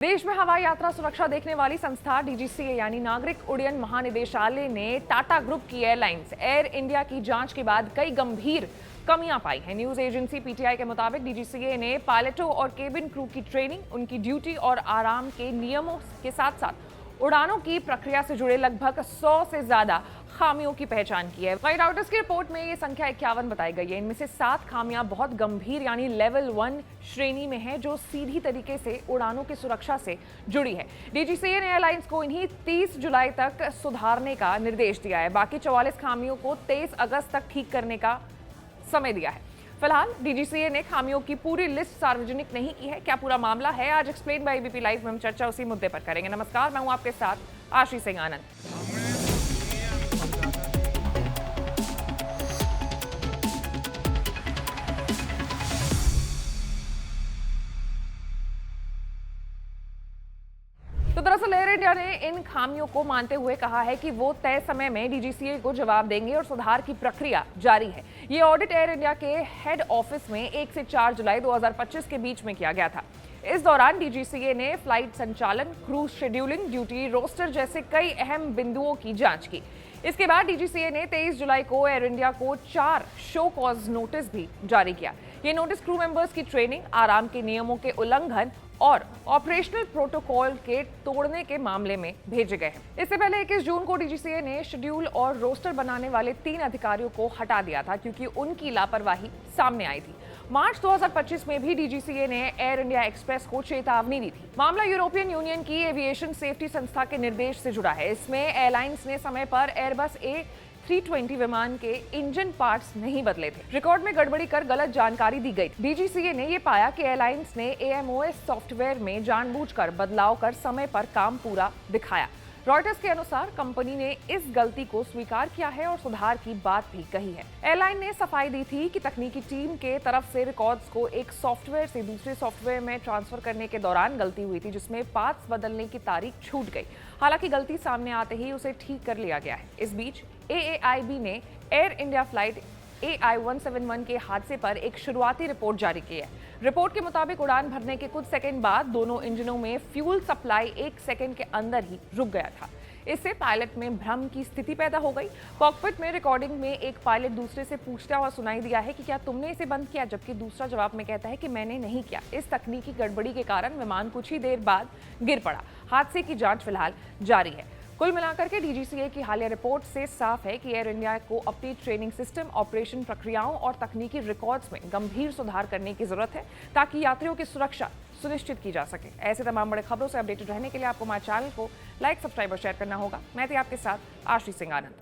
देश में हवाई यात्रा सुरक्षा देखने वाली संस्था डीजीसीए यानी नागरिक उड्डयन महानिदेशालय ने टाटा ग्रुप की एयरलाइंस एयर इंडिया की जांच के बाद कई गंभीर कमियां पाई हैं। न्यूज एजेंसी पीटीआई के मुताबिक डीजीसीए ने पायलटों और केबिन क्रू की ट्रेनिंग, उनकी ड्यूटी और आराम के नियमों के साथ साथ उड़ानों की प्रक्रिया से जुड़े लगभग 100 से ज्यादा खामियों की पहचान की है। व्हाइट हाउस की रिपोर्ट में ये संख्या 51 बताई गई है। इनमें से 7 खामियां बहुत गंभीर यानी लेवल 1 श्रेणी में है, जो सीधी तरीके से उड़ानों की सुरक्षा से जुड़ी है। डीजीसीए ने एयरलाइंस को इन्हीं 30 जुलाई तक सुधारने का निर्देश दिया है। बाकी 44 खामियों को 23 अगस्त तक ठीक करने का समय दिया है। फिलहाल डीजीसीए ने खामियों की पूरी लिस्ट सार्वजनिक नहीं की है। क्या पूरा मामला है, आज एक्सप्लेन बाय एबीपी लाइव में हम चर्चा उसी मुद्दे पर करेंगे। नमस्कार, मैं हूं आपके साथ आशी सिंह आनंद। तो दरअसल एयर इंडिया ने इन खामियों को मानते हुए कहा है कि वो तय समय में डीजीसीए को जवाब देंगे और सुधार की प्रक्रिया जारी है। ये ऑडिट एयर इंडिया के हेड ऑफिस में 1 से 4 जुलाई 2025 के बीच में किया गया था। इस दौरान डीजीसीए ने फ्लाइट संचालन, क्रूज शेड्यूलिंग, ड्यूटी रोस्टर जैसे कई अहम बिंदुओं की जांच की। इसके बाद डीजीसीए ने 23 जुलाई को एयर इंडिया को 4 शो कॉज नोटिस भी जारी किया। ये नोटिस क्रू मेंबर्स की ट्रेनिंग, आराम के नियमों के उल्लंघन और ऑपरेशनल प्रोटोकॉल के तोड़ने के मामले में भेजे गए हैं। इससे पहले 21 जून को डीजीसीए ने शेड्यूल और रोस्टर बनाने वाले 3 अधिकारियों को हटा दिया था, क्योंकि उनकी लापरवाही सामने आई थी। मार्च 2025 में भी डीजीसीए ने एयर इंडिया एक्सप्रेस को चेतावनी दी थी। मामला यूरोपियन यूनियन की एविएशन सेफ्टी संस्था के निर्देश से जुड़ा है। इसमें एयरलाइंस ने समय पर एयरबस A320 विमान के इंजन पार्ट्स नहीं बदले थे। रिकॉर्ड में गड़बड़ी कर गलत जानकारी दी गई। डीजीसीए ने यह पाया कि एयरलाइंस ने AMOS सॉफ्टवेयर में जानबूझकर बदलाव कर समय पर काम पूरा दिखाया। रॉयटर्स के अनुसार कंपनी ने इस गलती को स्वीकार किया है और सुधार की बात भी कही है। एयरलाइन ने सफाई दी थी कि तकनीकी टीम के तरफ से रिकॉर्ड्स को एक सॉफ्टवेयर से दूसरे सॉफ्टवेयर में ट्रांसफर करने के दौरान गलती हुई थी, जिसमें पार्ट्स बदलने की तारीख छूट गई। हालांकि गलती सामने आते ही उसे ठीक कर लिया गया है। इस बीच AAIB ने एयर इंडिया फ्लाइट AI-171 के हादसे पर एक शुरुआती रिपोर्ट जारी की है। रिपोर्ट के मुताबिक उड़ान भरने के कुछ सेकंड बाद दोनों इंजनों में फ्यूल सप्लाई 1 सेकंड के अंदर ही रुक गया था। इससे पायलट में भ्रम की स्थिति पैदा हो गई। कॉकपिट में रिकॉर्डिंग में एक पायलट दूसरे से पूछता हुआ सुनाई दिया है कि क्या तुमने इसे बंद किया, जबकि दूसरा जवाब में कहता है कि मैंने नहीं किया। इस तकनीकी गड़बड़ी के कारण विमान कुछ ही देर बाद गिर पड़ा। हादसे की जांच फिलहाल जारी है। कुल मिलाकर के डीजीसीए की हालिया रिपोर्ट से साफ है कि एयर इंडिया को अपनी ट्रेनिंग सिस्टम, ऑपरेशन प्रक्रियाओं और तकनीकी रिकॉर्ड्स में गंभीर सुधार करने की जरूरत है, ताकि यात्रियों की सुरक्षा सुनिश्चित की जा सके। ऐसे तमाम बड़े खबरों से अपडेटेड रहने के लिए आपको हमारे चैनल को लाइक, सब्सक्राइब और शेयर करना होगा। मैं थी आपके साथ आशी सिंह आनंद।